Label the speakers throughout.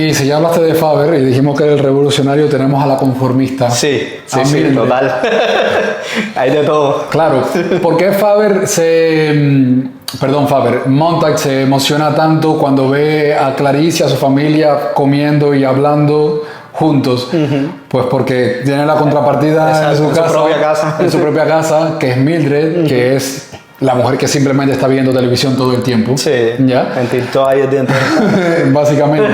Speaker 1: Y si ya hablaste de Faber y dijimos que era el revolucionario, tenemos a la conformista.
Speaker 2: Sí, total. Hay de todo.
Speaker 1: Claro, ¿por qué Montag se emociona tanto cuando ve a Clarice y a su familia comiendo y hablando juntos? Pues porque tiene la contrapartida en su propia casa, que es Mildred, que es la mujer que simplemente está viendo televisión todo el tiempo.
Speaker 2: Sí,
Speaker 1: ¿ya?
Speaker 2: en TikTok ahí el día entero.
Speaker 1: Básicamente,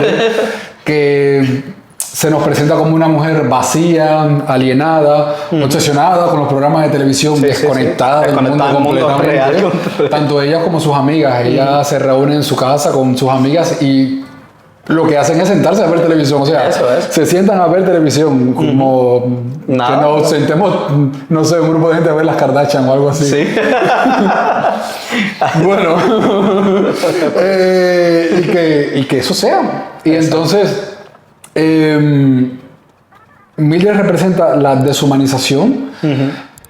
Speaker 1: que se nos presenta como una mujer vacía, alienada, obsesionada con los programas de televisión, desconectada del mundo completamente. Real. Tanto ella como sus amigas. Ella se reúne en su casa con sus amigas y lo que hacen es sentarse a ver televisión. O sea, se sientan a ver televisión como que nos sentemos, no sé, un grupo de gente a ver las Kardashian o algo así. Sí. Bueno, y que eso sea. Y entonces, Mildred representa la deshumanización,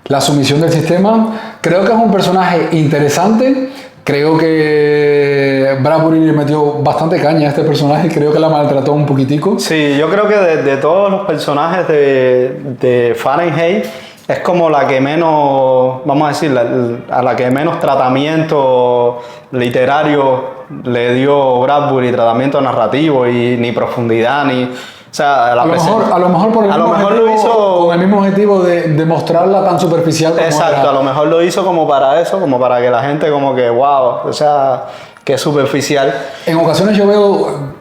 Speaker 1: la sumisión del sistema. Creo que es un personaje interesante. Creo que Bradbury le metió bastante caña a este personaje. Creo que la maltrató un poquitico.
Speaker 2: Sí, yo creo que de todos los personajes de Fahrenheit es como la que menos, vamos a decir, a la que menos tratamiento literario le dio Bradbury, tratamiento narrativo y ni profundidad, ni... O sea,
Speaker 1: a lo mejor lo hizo con el mismo objetivo de mostrarla tan superficial como
Speaker 2: exacto,
Speaker 1: era.
Speaker 2: A lo mejor lo hizo como para eso, como para que la gente como que wow, o sea, que es superficial.
Speaker 1: En ocasiones yo veo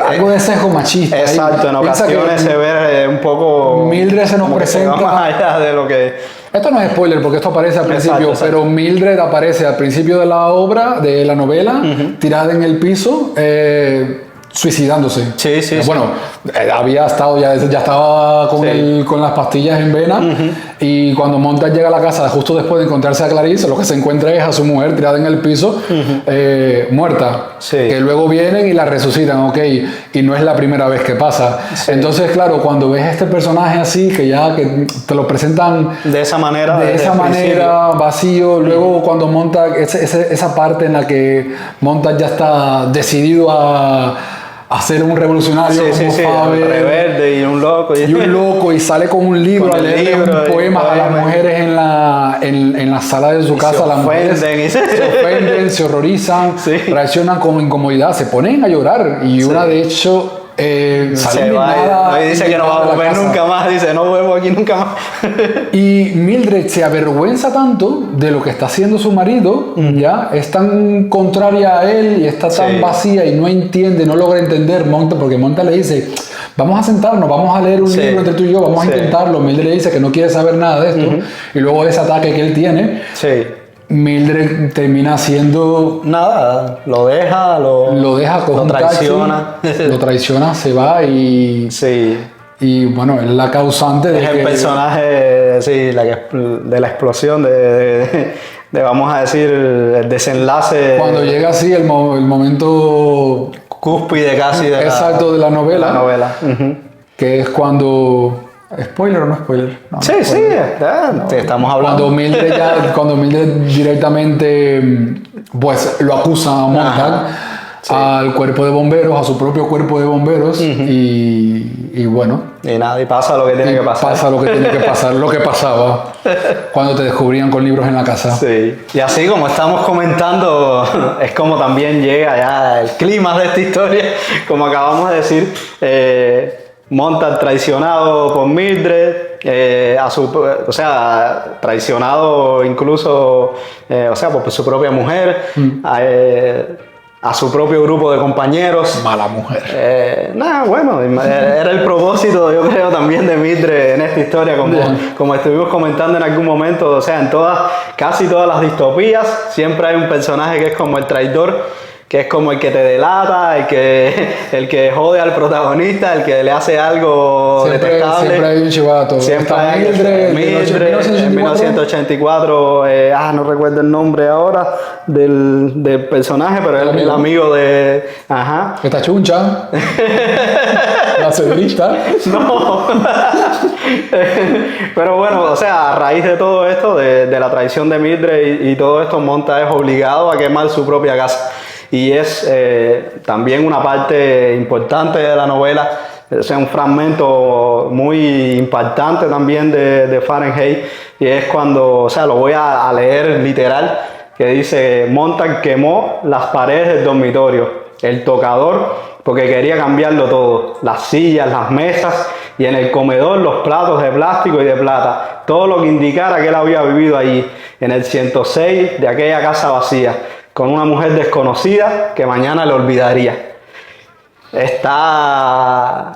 Speaker 1: algo de sesgo machista.
Speaker 2: Exacto, en ocasiones se ve un poco...
Speaker 1: Mildred se nos presenta...
Speaker 2: más allá de lo que...
Speaker 1: Esto no es spoiler porque esto aparece al principio, exacto. Pero Mildred aparece al principio de la obra, de la novela, tirada en el piso, suicidándose.
Speaker 2: Sí.
Speaker 1: Bueno, había estado, ya estaba con las pastillas en vena, y cuando Montag llega a la casa justo después de encontrarse a Clarice, lo que se encuentra es a su mujer tirada en el piso, muerta, que luego vienen y la resucitan, ok, y no es la primera vez que pasa. Entonces, claro, cuando ves este personaje así, que te lo presentan
Speaker 2: de esa manera,
Speaker 1: vacío, luego cuando Montag, esa parte en la que Montag ya está decidido a ser un revolucionario,
Speaker 2: un rebelde y un loco.
Speaker 1: Y sale con un libro a leer un poema a las mujeres en la sala de su casa. Las mujeres se ofenden, se horrorizan, reaccionan con incomodidad, se ponen a llorar. Y una, de hecho,
Speaker 2: se va y dice que no va a volver nunca más, dice no vuelvo aquí nunca más.
Speaker 1: Y Mildred se avergüenza tanto de lo que está haciendo su marido, ya es tan contraria a él y está tan vacía y no entiende, no logra entender porque Montag le dice vamos a sentarnos, vamos a leer un libro entre tú y yo, vamos a intentarlo. Mildred le dice que no quiere saber nada de esto, y luego ese ataque que él tiene, Mildred termina haciendo
Speaker 2: nada, lo deja,
Speaker 1: lo traiciona. Lo traiciona, se va y bueno, es la causante de
Speaker 2: el personaje de la explosión de vamos a decir el desenlace
Speaker 1: cuando llega así el momento
Speaker 2: cúspide casi de
Speaker 1: la novela. Que es cuando... ¿Spoiler o no spoiler? No,
Speaker 2: sí, te estamos hablando.
Speaker 1: Cuando Mildred directamente pues lo acusa a Montag, al cuerpo de bomberos, a su propio cuerpo de bomberos, y bueno.
Speaker 2: Y nada, y pasa lo que tiene que pasar.
Speaker 1: Pasa lo que tiene que pasar, lo que pasaba cuando te descubrían con libros en la casa.
Speaker 2: Sí. Y así como estamos comentando, es como también llega ya el clima de esta historia, como acabamos de decir. Montag traicionado por Mildred, traicionado incluso, por su propia mujer, a su propio grupo de compañeros.
Speaker 1: Mala mujer.
Speaker 2: Era el propósito, yo creo, también de Mildred en esta historia, como estuvimos comentando en algún momento. O sea, en casi todas las distopías siempre hay un personaje que es como el traidor, que es como el que te delata, el que jode al protagonista, el que le hace algo detestable.
Speaker 1: Siempre hay un chivato.
Speaker 2: Siempre hay Mildred, en 1984, no recuerdo el nombre ahora del personaje, pero es el amigo de... Ajá.
Speaker 1: Esta chuncha. La cedrista.
Speaker 2: No. Pero bueno, o sea, a raíz de todo esto, de la traición de Mildred y todo esto, Montag es obligado a quemar su propia casa. y es también una parte importante de la novela. Es un fragmento muy impactante también de Fahrenheit, y es cuando, o sea, lo voy a leer literal, que dice: Montag quemó las paredes del dormitorio, el tocador, porque quería cambiarlo todo, las sillas, las mesas, y en el comedor los platos de plástico y de plata, todo lo que indicara que él había vivido allí, en el 106 de aquella casa vacía, con una mujer desconocida que mañana le olvidaría. Está,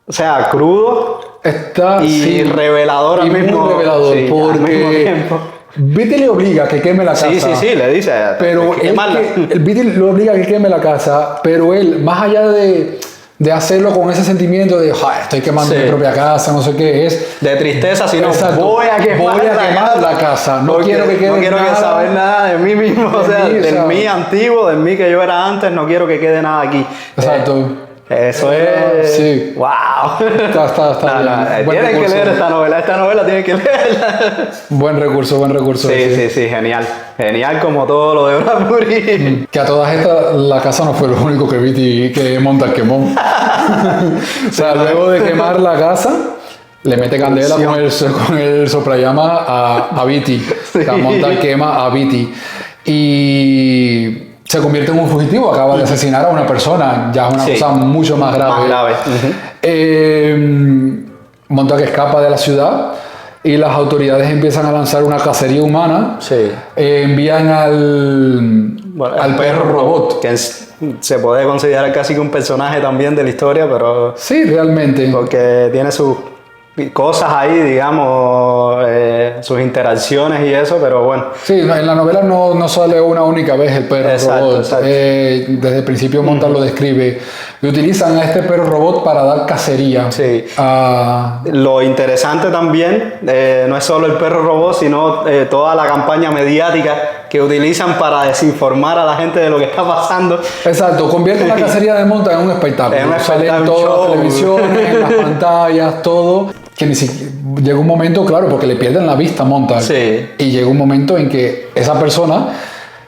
Speaker 2: o sea, crudo,
Speaker 1: está
Speaker 2: y
Speaker 1: sí,
Speaker 2: revelador al mismo,
Speaker 1: revelador,
Speaker 2: sí,
Speaker 1: porque
Speaker 2: al mismo tiempo.
Speaker 1: Viti le obliga a que queme la casa.
Speaker 2: Sí, le dice.
Speaker 1: Pero el Viti le obliga a que queme la casa, pero él, más allá de hacerlo con ese sentimiento de estoy quemando mi propia casa, no sé qué, es
Speaker 2: de tristeza, sino
Speaker 1: voy a quemar la casa. No quiero que quede
Speaker 2: nada, saber nada de mí mismo, o sea, del mí antiguo, del mí que yo era antes, no quiero que quede nada aquí.
Speaker 1: Exacto.
Speaker 2: Eso es.
Speaker 1: Sí.
Speaker 2: ¡Wow!
Speaker 1: Está bien.
Speaker 2: Tienen que leer esta novela tienen que leerla. Buen recurso. Sí, genial. Genial como todo lo de Bradbury.
Speaker 1: Que a todas estas, la casa no fue lo único que Viti, que Montag quemó. O sea, luego de quemar la casa, le mete candela con el soplallama a Viti. Sí. O sea, Montag quema a Viti. Y se convierte en un fugitivo, acaba de asesinar a una persona, ya es una cosa mucho más grave. Montag escapa de la ciudad y las autoridades empiezan a lanzar una cacería humana. Envían al perro robot.
Speaker 2: Que se puede considerar casi que un personaje también de la historia, pero...
Speaker 1: Sí, realmente.
Speaker 2: Porque tiene sus cosas ahí, digamos, sus interacciones y eso, pero bueno.
Speaker 1: Sí, en la novela no sale una única vez el perro robot. Desde el principio Montag lo describe. Y utilizan a este perro robot para dar cacería.
Speaker 2: Sí. Lo interesante también no es solo el perro robot, sino toda la campaña mediática que utilizan para desinformar a la gente de lo que está pasando.
Speaker 1: Exacto, convierte la cacería de Montag en un espectáculo. Sale en todas las televisiones, en las pantallas, todo. Que ni siquiera llega un momento, claro, porque le pierden la vista a Montag. Y llega un momento en que esa persona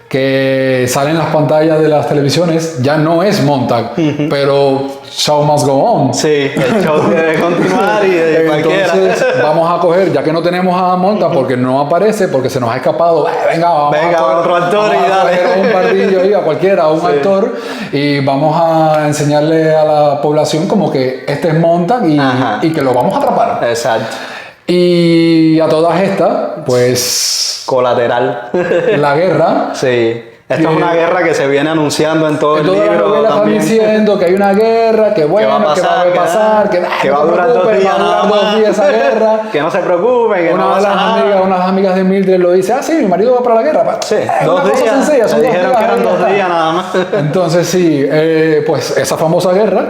Speaker 1: que sale en las pantallas de las televisiones ya no es Montag, pero show must go on.
Speaker 2: Sí, el show debe continuar y de cualquiera.
Speaker 1: Entonces vamos a coger, ya que no tenemos a Montag porque no aparece, porque se nos ha escapado, venga,
Speaker 2: otro actor y dale.
Speaker 1: Un pardillo ahí, a cualquiera, a un actor, y vamos a enseñarle a la población como que este es Montag y que lo vamos a atrapar.
Speaker 2: Exacto.
Speaker 1: Y a todas estas, pues...
Speaker 2: Colateral.
Speaker 1: La guerra.
Speaker 2: Sí. Esta es una guerra que se viene anunciando en todo el libro.
Speaker 1: En toda la novela están diciendo que hay una guerra, que bueno, que va a pasar, que
Speaker 2: va a durar 2 días nada más.
Speaker 1: Esa guerra.
Speaker 2: Que no se preocupen, que
Speaker 1: una de las amigas de Mildred lo dice, sí, mi marido va para la guerra.
Speaker 2: Sí, 2 días.
Speaker 1: Sencilla,
Speaker 2: son dijeron que eran 2 días nada más.
Speaker 1: Entonces sí, pues esa famosa guerra,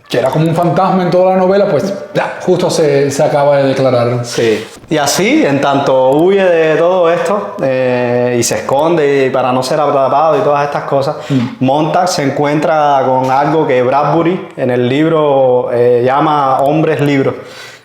Speaker 1: que era como un fantasma en toda la novela, pues ya, justo se acaba de declarar.
Speaker 2: Sí. Y así, en tanto huye de todo esto y se esconde para no ser atrapado y todas estas cosas, Montag se encuentra con algo que Bradbury en el libro llama hombres libros,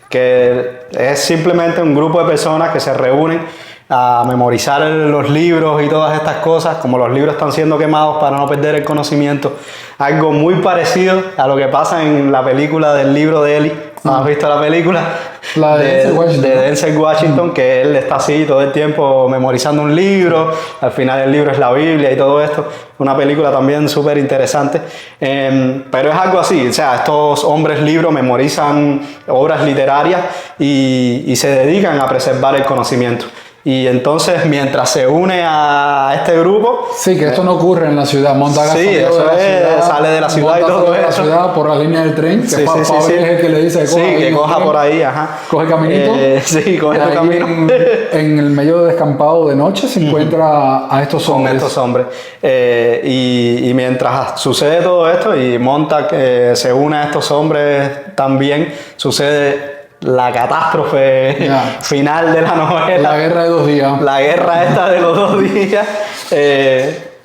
Speaker 2: que es simplemente un grupo de personas que se reúnen a memorizar los libros y todas estas cosas, como los libros están siendo quemados para no perder el conocimiento. Algo muy parecido a lo que pasa en la película del libro de Eli. ¿Has visto la película?
Speaker 1: La de
Speaker 2: Denzel Washington, que él está así todo el tiempo memorizando un libro, al final el libro es la Biblia y todo esto. Una película también súper interesante, pero es algo así, o sea, estos hombres libros memorizan obras literarias y se dedican a preservar el conocimiento. Y entonces, mientras se une a este grupo...
Speaker 1: Sí, que esto no ocurre en la ciudad. Montag
Speaker 2: sale de la ciudad y todo eso.
Speaker 1: La ciudad por la línea del tren. Que es el que le dice
Speaker 2: que coja por ahí,
Speaker 1: coge caminito.
Speaker 2: Coge tu camino.
Speaker 1: En el medio de descampado de noche se encuentra a estos hombres.
Speaker 2: Con estos hombres. Y mientras sucede todo esto y Montag se une a estos hombres también, sucede la catástrofe final de la novela.
Speaker 1: La guerra de 2 días.
Speaker 2: La guerra esta de los 2 días,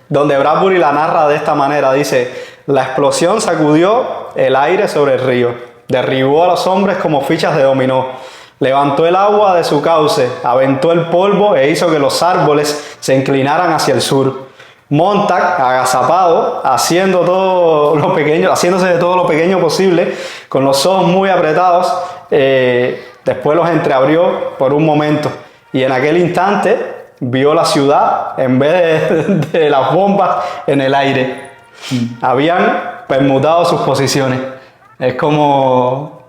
Speaker 2: donde Bradbury la narra de esta manera. Dice: la explosión sacudió el aire sobre el río, derribó a los hombres como fichas de dominó, levantó el agua de su cauce, aventó el polvo e hizo que los árboles se inclinaran hacia el sur. Montag, agazapado, haciéndose de todo lo pequeño posible, con los ojos muy apretados, después los entreabrió por un momento y en aquel instante vio la ciudad en vez de las bombas en el aire. Habían permutado sus posiciones. Es como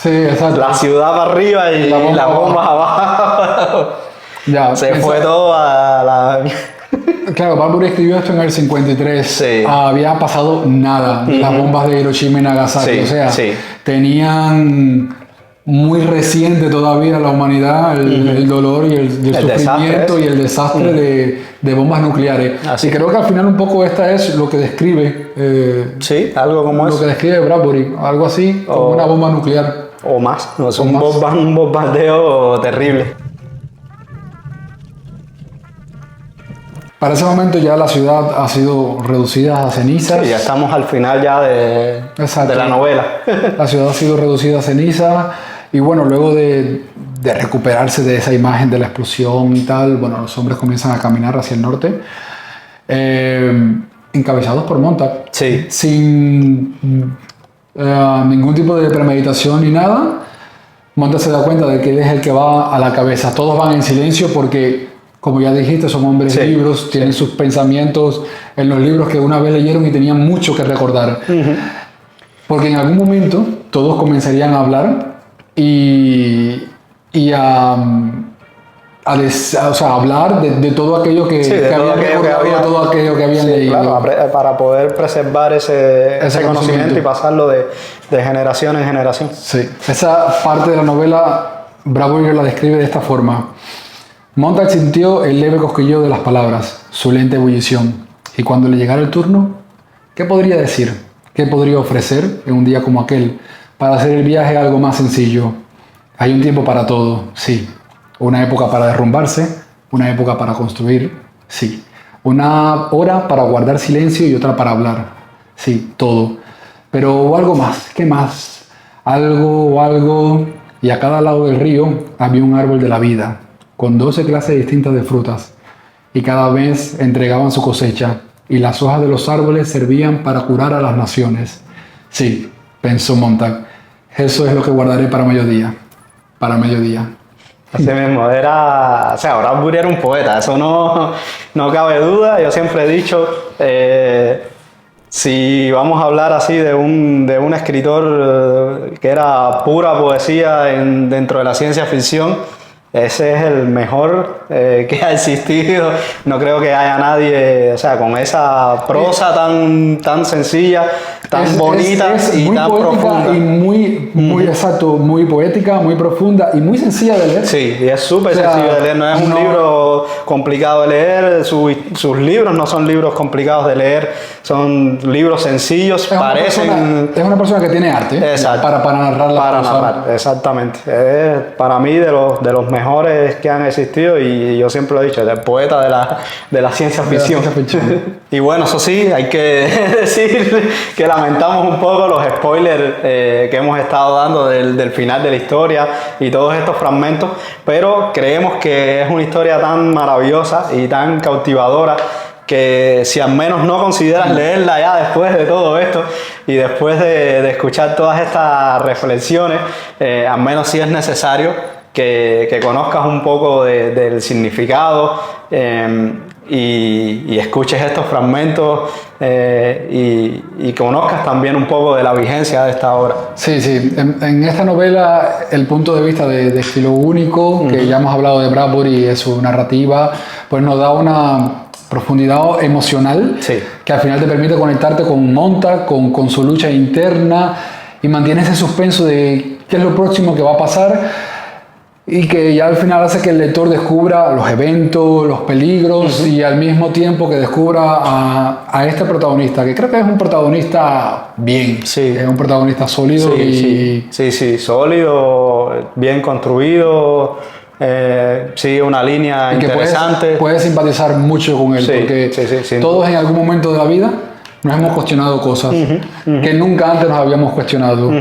Speaker 2: la ciudad para arriba y las bombas abajo.
Speaker 1: Ya,
Speaker 2: se fue todo a la...
Speaker 1: Claro, Bradbury escribió esto en el 53.
Speaker 2: Sí.
Speaker 1: Había pasado nada. Las bombas de Hiroshima y Nagasaki.
Speaker 2: Sí,
Speaker 1: o sea,
Speaker 2: sí.
Speaker 1: Tenían muy reciente todavía la humanidad el dolor y el sufrimiento desastre, y el desastre de bombas nucleares.
Speaker 2: Así.
Speaker 1: Y creo que al final un poco esta es lo que describe.
Speaker 2: Sí, algo como
Speaker 1: lo
Speaker 2: eso.
Speaker 1: Que describe Bradbury. Algo así, como una bomba nuclear.
Speaker 2: O más. No, es un bombardeo terrible.
Speaker 1: Para ese momento ya la ciudad ha sido reducida a cenizas.
Speaker 2: Sí, ya estamos al final ya de la novela.
Speaker 1: La ciudad ha sido reducida a cenizas y bueno, luego de recuperarse de esa imagen de la explosión y tal, bueno, los hombres comienzan a caminar hacia el norte, encabezados por Montag,
Speaker 2: sí.
Speaker 1: Sin ningún tipo de premeditación ni nada. Montag se da cuenta de que él es el que va a la cabeza. Todos van en silencio porque, como ya dijiste, son hombres libros, tienen sus pensamientos en los libros que una vez leyeron y tenían mucho que recordar. Porque en algún momento todos comenzarían a hablar y a hablar de todo aquello que habían recordado, todo aquello que habían leído.
Speaker 2: Claro, para poder preservar ese conocimiento y pasarlo de generación en generación.
Speaker 1: Sí, esa parte de la novela Bradbury la describe de esta forma. Montag sintió el leve cosquilleo de las palabras, su lenta ebullición, y cuando le llegara el turno, ¿qué podría decir? ¿Qué podría ofrecer en un día como aquel para hacer el viaje algo más sencillo? Hay un tiempo para todo, sí. Una época para derrumbarse, una época para construir, sí. Una hora para guardar silencio y otra para hablar, sí, todo. Pero algo más, ¿qué más? Algo, y a cada lado del río había un árbol de la vida, con 12 clases distintas de frutas, y cada vez entregaban su cosecha, y las hojas de los árboles servían para curar a las naciones. Sí, pensó Montag, eso es lo que guardaré para mediodía. Para mediodía.
Speaker 2: Así mismo, Bradbury era un poeta, eso no cabe duda. Yo siempre he dicho, si vamos a hablar así de un escritor que era pura poesía dentro de la ciencia ficción, ese es el mejor que ha existido. No creo que haya nadie, con esa prosa tan sencilla, tan bonita y tan profunda.
Speaker 1: Y muy exacto, muy poética, muy profunda y muy sencilla de leer.
Speaker 2: Sí, y es súper sencillo de leer. No es un libro complicado de leer. Sus libros no son libros complicados de leer. Son libros sencillos.
Speaker 1: Es una persona que tiene arte.
Speaker 2: Exacto.
Speaker 1: Para narrar las cosas.
Speaker 2: Narrar, exactamente. Es para mí de los mejores que han existido, y yo siempre lo he dicho, el poeta de la ciencia ficción. Y bueno, eso sí, hay que decir que lamentamos un poco los spoilers que hemos estado dando del final de la historia y todos estos fragmentos, pero creemos que es una historia tan maravillosa y tan cautivadora que si al menos no consideras leerla ya después de todo esto y después de escuchar todas estas reflexiones, al menos sí es necesario que conozcas un poco del significado y escuches estos fragmentos y conozcas también un poco de la vigencia de esta obra.
Speaker 1: Sí. En esta novela el punto de vista de estilo único, que ya hemos hablado de Bradbury y su narrativa, pues nos da una profundidad emocional que al final te permite conectarte con Montag, con su lucha interna, y mantiene ese suspenso de qué es lo próximo que va a pasar. Y que ya al final hace que el lector descubra los eventos, los peligros, y al mismo tiempo que descubra a este protagonista, que creo que es un protagonista bien, es un protagonista sólido.
Speaker 2: Sí, sólido, bien construido, sigue una línea interesante.
Speaker 1: Puedes simpatizar mucho con él, porque todos en algún momento de la vida nos hemos cuestionado cosas que nunca antes nos habíamos cuestionado.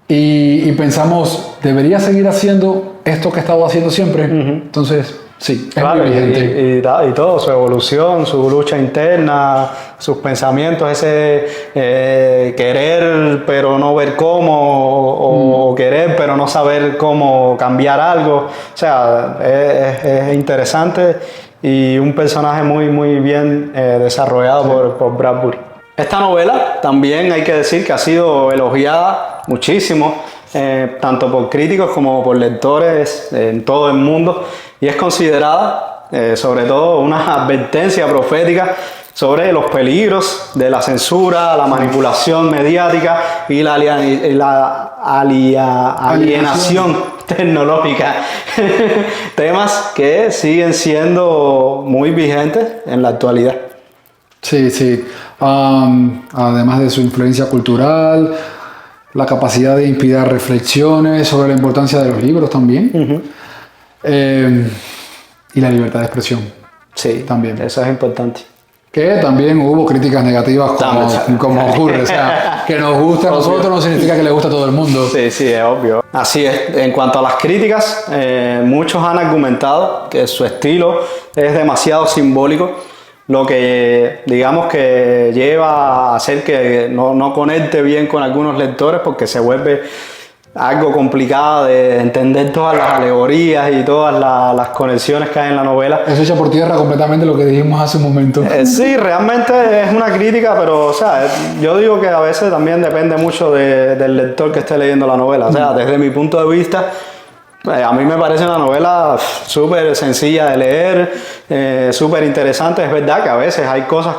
Speaker 1: Y pensamos, ¿debería seguir haciendo esto que he estado haciendo siempre? Entonces, Sí, es
Speaker 2: claro,
Speaker 1: muy vigente.
Speaker 2: Y todo, su evolución, su lucha interna, sus pensamientos, ese querer pero no ver cómo, o querer pero no saber cómo cambiar algo. O sea, es interesante y un personaje muy, muy bien desarrollado por Bradbury. Esta novela también hay que decir que ha sido elogiada muchísimo, tanto por críticos como por lectores en todo el mundo, y es considerada sobre todo una advertencia profética sobre los peligros de la censura, la manipulación mediática y la alienación tecnológica. Temas que siguen siendo muy vigentes en la actualidad.
Speaker 1: Sí, sí. Además de su influencia cultural, la capacidad de inspirar reflexiones sobre la importancia de los libros también. Y la libertad de expresión.
Speaker 2: Sí,
Speaker 1: también.
Speaker 2: Eso es importante.
Speaker 1: Que también hubo críticas negativas como ocurre. O sea, que nos gusta a nosotros no significa que le gusta a todo el mundo.
Speaker 2: Sí, sí, es obvio. Así es. En cuanto a las críticas, muchos han argumentado que su estilo es demasiado simbólico, lo que digamos que lleva a hacer que no conecte bien con algunos lectores porque se vuelve algo complicado de entender todas las alegorías y todas las conexiones que hay en la novela.
Speaker 1: Eso echa por tierra completamente lo que dijimos hace un momento.
Speaker 2: Sí, realmente es una crítica, pero o sea, yo digo que a veces también depende mucho del lector que esté leyendo la novela. O sea, desde mi punto de vista, a mí me parece una novela súper sencilla de leer, súper interesante. Es verdad que a veces hay cosas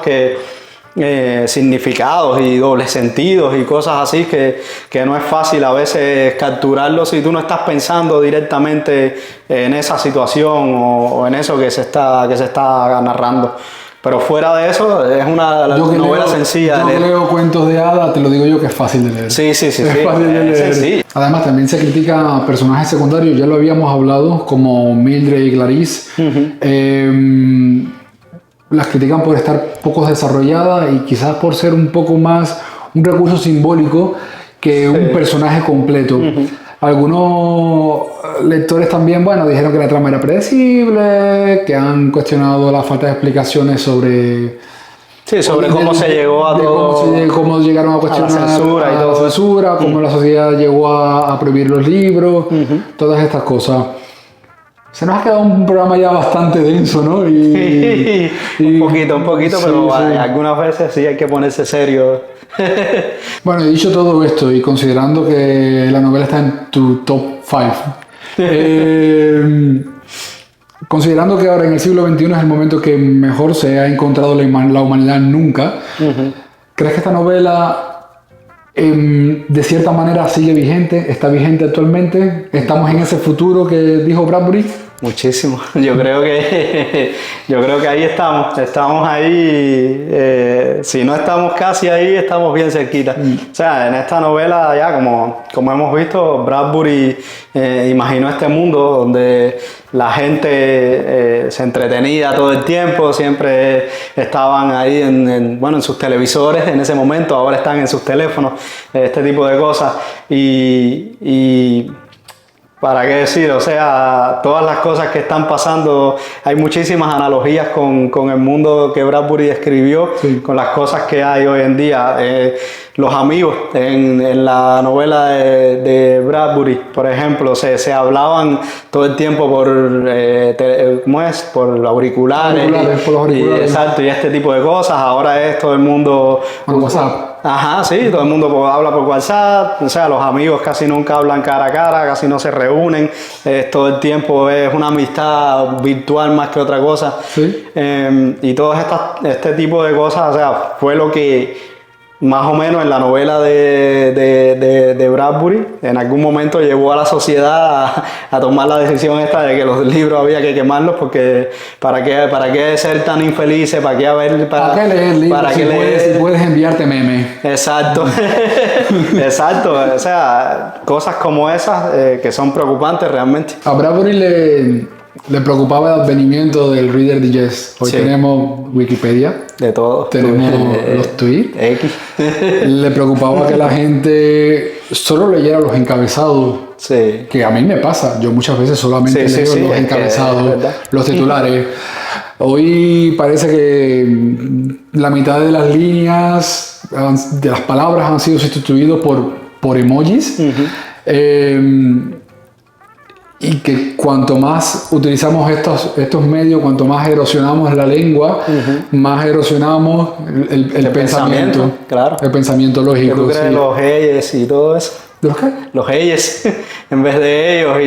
Speaker 2: significados y dobles sentidos y cosas así que no es fácil a veces capturarlos si tú no estás pensando directamente en esa situación o en eso que se está narrando. Pero fuera de eso, es una novela sencilla de leer.
Speaker 1: Yo leo cuentos de hadas, te lo digo yo que es fácil de leer.
Speaker 2: Sí.
Speaker 1: Es fácil de leer.
Speaker 2: Sí.
Speaker 1: Además, también se critica a personajes secundarios, ya lo habíamos hablado, como Mildred y Clarice. Las critican por estar poco desarrolladas y quizás por ser un poco más un recurso simbólico que un personaje completo. Algunos lectores también, dijeron que la trama era predecible, que han cuestionado la falta de explicaciones sobre...
Speaker 2: Sí, sobre cómo se llegó a todo...
Speaker 1: Cómo llegaron a cuestionar
Speaker 2: la censura y todo.
Speaker 1: La censura, cómo la sociedad llegó a prohibir los libros, todas estas cosas. Se nos ha quedado un programa ya bastante denso, ¿no?
Speaker 2: Un poquito, pero algunas veces sí hay que ponerse serio.
Speaker 1: Bueno, he dicho todo esto y considerando que la novela está en tu top 5, considerando que ahora en el siglo XXI es el momento que mejor se ha encontrado la humanidad nunca, ¿crees que esta novela de cierta manera sigue vigente, está vigente actualmente? ¿Estamos en ese futuro que dijo Bradbury?
Speaker 2: Muchísimo. Yo creo que ahí estamos ahí, si no estamos casi ahí, estamos bien cerquita. O sea, en esta novela ya como hemos visto, Bradbury imaginó este mundo donde la gente se entretenía todo el tiempo, siempre estaban ahí en sus televisores en ese momento, ahora están en sus teléfonos, este tipo de cosas y ¿para qué decir? O sea, todas las cosas que están pasando, hay muchísimas analogías con el mundo que Bradbury escribió, con las cosas que hay hoy en día. Los amigos en la novela de Bradbury, por ejemplo, se hablaban todo el tiempo por auriculares.
Speaker 1: Por los auriculares.
Speaker 2: Exacto, y este tipo de cosas. Ahora es todo el mundo...
Speaker 1: Por WhatsApp.
Speaker 2: Ajá, sí, todo el mundo habla por WhatsApp, o sea, los amigos casi nunca hablan cara a cara, casi no se reúnen, todo el tiempo es una amistad virtual más que otra cosa.
Speaker 1: Sí.
Speaker 2: Y todo este tipo de cosas, o sea, fue lo que más o menos en la novela de Bradbury en algún momento llevó a la sociedad a tomar la decisión esta de que los libros había que quemarlos porque ¿para qué ser tan infelices? ¿Para qué
Speaker 1: leer libros? Si puedes enviarte memes.
Speaker 2: Exacto. Exacto. O sea, cosas como esas que son preocupantes realmente.
Speaker 1: A Bradbury le preocupaba el advenimiento del Reader Digest. Hoy tenemos Wikipedia.
Speaker 2: De todo.
Speaker 1: Tenemos los tweets.
Speaker 2: X.
Speaker 1: Le preocupaba que la gente solo leyera los encabezados,
Speaker 2: sí,
Speaker 1: que a mí me pasa, yo muchas veces solamente leo los encabezados, los titulares. Hoy parece que la mitad de las líneas, de las palabras han sido sustituidos por emojis. Y que cuanto más utilizamos estos medios, cuanto más erosionamos la lengua, más erosionamos el pensamiento.
Speaker 2: Claro.
Speaker 1: El pensamiento lógico.
Speaker 2: ¿Tú crees los eyes y todo eso?
Speaker 1: ¿De los qué?
Speaker 2: Los eyes, en vez de ellos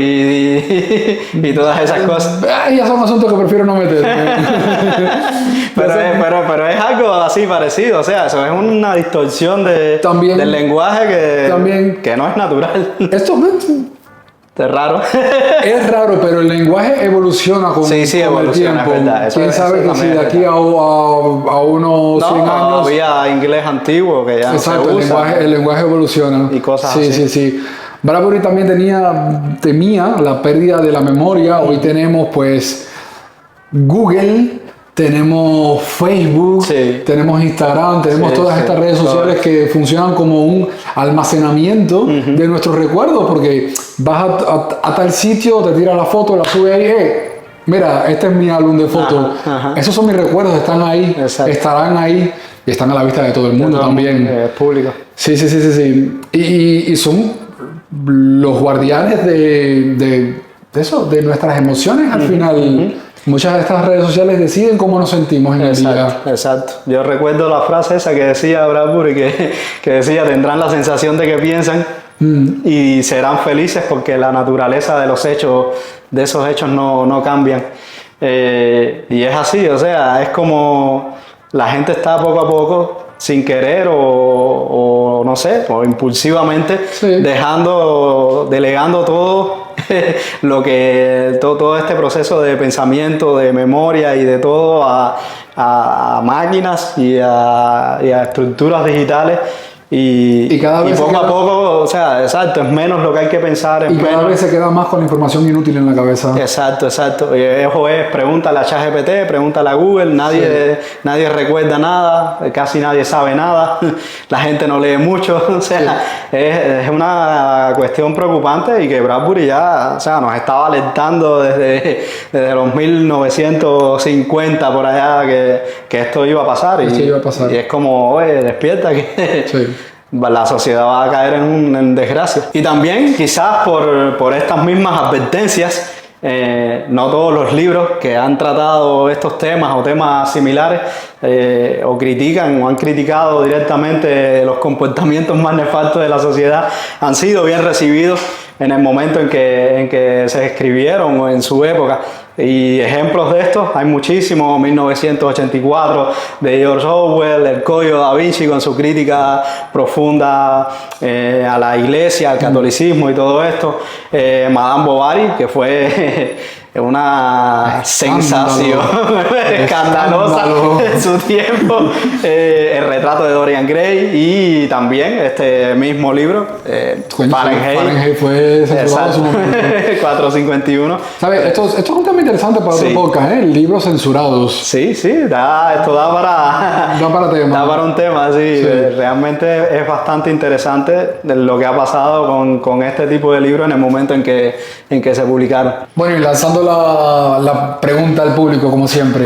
Speaker 2: y todas esas cosas.
Speaker 1: Ya son asuntos que prefiero no meter.
Speaker 2: pero es algo así parecido, o sea, eso es una distorsión del lenguaje que no es natural.
Speaker 1: Esto
Speaker 2: es raro.
Speaker 1: Es raro, pero el lenguaje evoluciona con el tiempo. ¿Quién sabe que si de aquí a unos 100 años...
Speaker 2: había inglés antiguo que ya
Speaker 1: exacto,
Speaker 2: no se usa.
Speaker 1: El lenguaje evoluciona.
Speaker 2: Y cosas así.
Speaker 1: Sí. Bradbury también temía la pérdida de la memoria. Hoy tenemos pues Google, tenemos Facebook, tenemos Instagram, tenemos todas estas redes sociales que funcionan como un almacenamiento de nuestros recuerdos, porque vas a tal sitio, te tiras la foto, la subes ahí, mira, este es mi álbum de fotos, esos son mis recuerdos, están ahí, estarán ahí y están a la vista de todo el mundo también.
Speaker 2: Es público.
Speaker 1: Sí. Y son los guardianes de eso, de nuestras emociones al final. Muchas de estas redes sociales deciden cómo nos sentimos en el día.
Speaker 2: Exacto. Yo recuerdo la frase esa que decía Bradbury, que decía, tendrán la sensación de que piensan y serán felices porque la naturaleza de esos hechos no cambian. Y es así, o sea, es como la gente está poco a poco, sin querer o no sé, o impulsivamente, delegando todo todo este proceso de pensamiento, de memoria y de todo a máquinas y a estructuras digitales. Y cada vez poco a poco, o sea, exacto, es menos lo que hay que pensar.
Speaker 1: Y cada vez se queda más con información inútil en la cabeza.
Speaker 2: Exacto. Eso es, pregúntale a ChatGPT, pregúntale a Google, nadie recuerda nada, casi nadie sabe nada, la gente no lee mucho, o sea, es una cuestión preocupante y que Bradbury ya, o sea, nos estaba alertando desde los 1950 por allá que esto iba a pasar. Y es como, oye, despierta que... la sociedad va a caer en desgracia. Y también quizás por estas mismas advertencias, no todos los libros que han tratado estos temas o temas similares o critican o han criticado directamente los comportamientos más nefastos de la sociedad han sido bien recibidos en el momento en que se escribieron o en su época. Y ejemplos de estos hay muchísimos: 1984 de George Orwell, El Código Da Vinci con su crítica profunda a la iglesia, al catolicismo y todo esto, Madame Bovary, que fue una sensación escandalosa en su tiempo, El retrato de Dorian Gray, y también este mismo libro,
Speaker 1: Fahrenheit fue censurado en su momento.
Speaker 2: 451.
Speaker 1: ¿Sabes? Esto es un tema interesante para otro podcast, libros censurados.
Speaker 2: Sí, esto da para un tema, realmente es bastante interesante lo que ha pasado con este tipo de libros en el momento en que se publicaron.
Speaker 1: Bueno, y lanzando la pregunta al público, como siempre,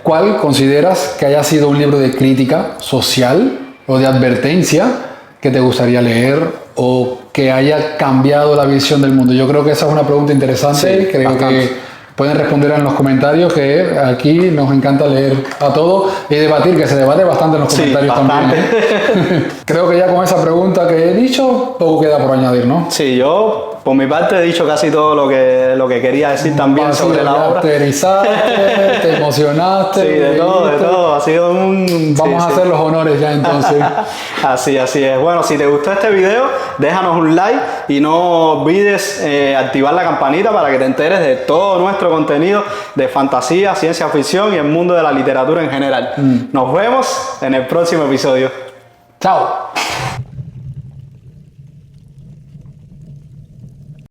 Speaker 1: ¿cuál consideras que haya sido un libro de crítica social o de advertencia que te gustaría leer o que haya cambiado la visión del mundo? Yo creo que esa es una pregunta interesante. Creo bastante. Que pueden responder en los comentarios, que aquí nos encanta leer a todos y debatir, que se debate bastante en los comentarios también. Creo que ya con esa pregunta que he dicho, poco queda por añadir, ¿no?
Speaker 2: Sí, yo por mi parte he dicho casi todo lo que quería decir también sobre la obra.
Speaker 1: Te erizaste, te emocionaste.
Speaker 2: Sí, de todo. Ha sido
Speaker 1: Vamos a hacer los honores ya entonces.
Speaker 2: Así es. Bueno, si te gustó este video, déjanos un like y no olvides activar la campanita para que te enteres de todo nuestro contenido de fantasía, ciencia ficción y el mundo de la literatura en general. Nos vemos en el próximo episodio.
Speaker 1: Chao.